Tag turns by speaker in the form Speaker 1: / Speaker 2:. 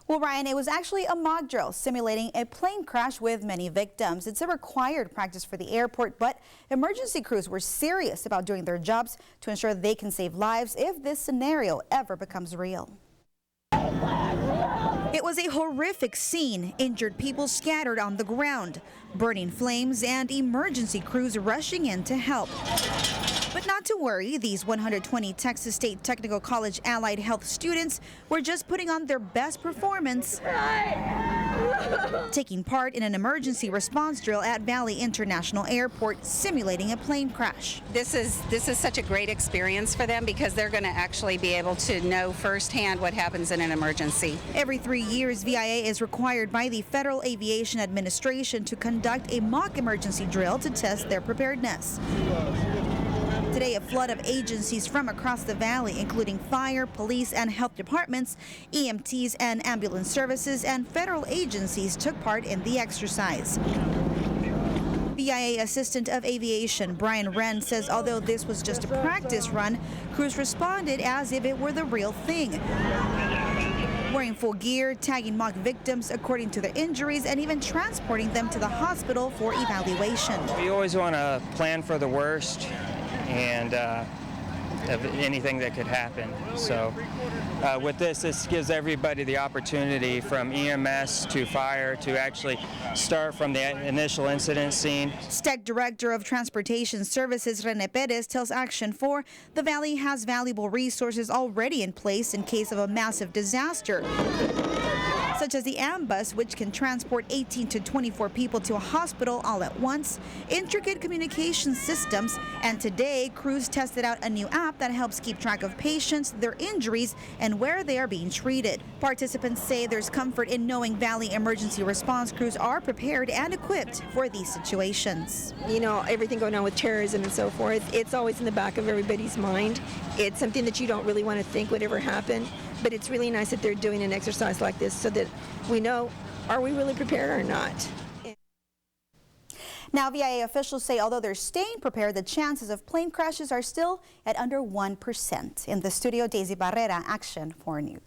Speaker 1: Well, Ryan, it was actually a mock drill simulating a plane crash with many victims. It's a required practice for the airport, but emergency crews were serious about doing their jobs to ensure they can save lives if this scenario ever becomes real. It was a horrific scene, injured people scattered on the ground, burning flames and emergency crews rushing in to help. But not to worry, these 120 Texas State Technical College allied health students were just putting on their best performance, taking part in an emergency response drill at Valley International Airport, simulating a plane crash.
Speaker 2: This is such a great experience for them because they're going to actually be able to know firsthand what happens in an emergency.
Speaker 1: Every 3 years, VIA is required by the Federal Aviation Administration to conduct a mock emergency drill to test their preparedness. Today, a flood of agencies from across the valley, including fire, police, and health departments, EMTs and ambulance services, and federal agencies took part in the exercise. VIA Assistant of Aviation Brian Wren says although this was just a practice run, crews responded as if it were the real thing, wearing full gear, tagging mock victims according to their injuries, and even transporting them to the hospital for evaluation.
Speaker 3: We always want to plan for the worst and of anything that could happen. So with this gives everybody the opportunity from EMS to fire to actually start from the initial incident scene.
Speaker 1: STEC Director of Transportation Services Rene Perez tells Action 4 the Valley has valuable resources already in place in case of a massive disaster, such as the Ambus, which can transport 18 to 24 people to a hospital all at once, intricate communication systems, and today crews tested out a new app that helps keep track of patients, their injuries, and where they are being treated. Participants say there's comfort in knowing Valley emergency response crews are prepared and equipped for these situations.
Speaker 4: You know, everything going on with terrorism and so forth, it's always in the back of everybody's mind. It's something that you don't really want to think would ever happen, but it's really nice that they're doing an exercise like this so that we know, are we really prepared or not?
Speaker 1: Now, VIA officials say although they're staying prepared, the chances of plane crashes are still at under 1%. In the studio, Daisy Barrera, Action 4 News.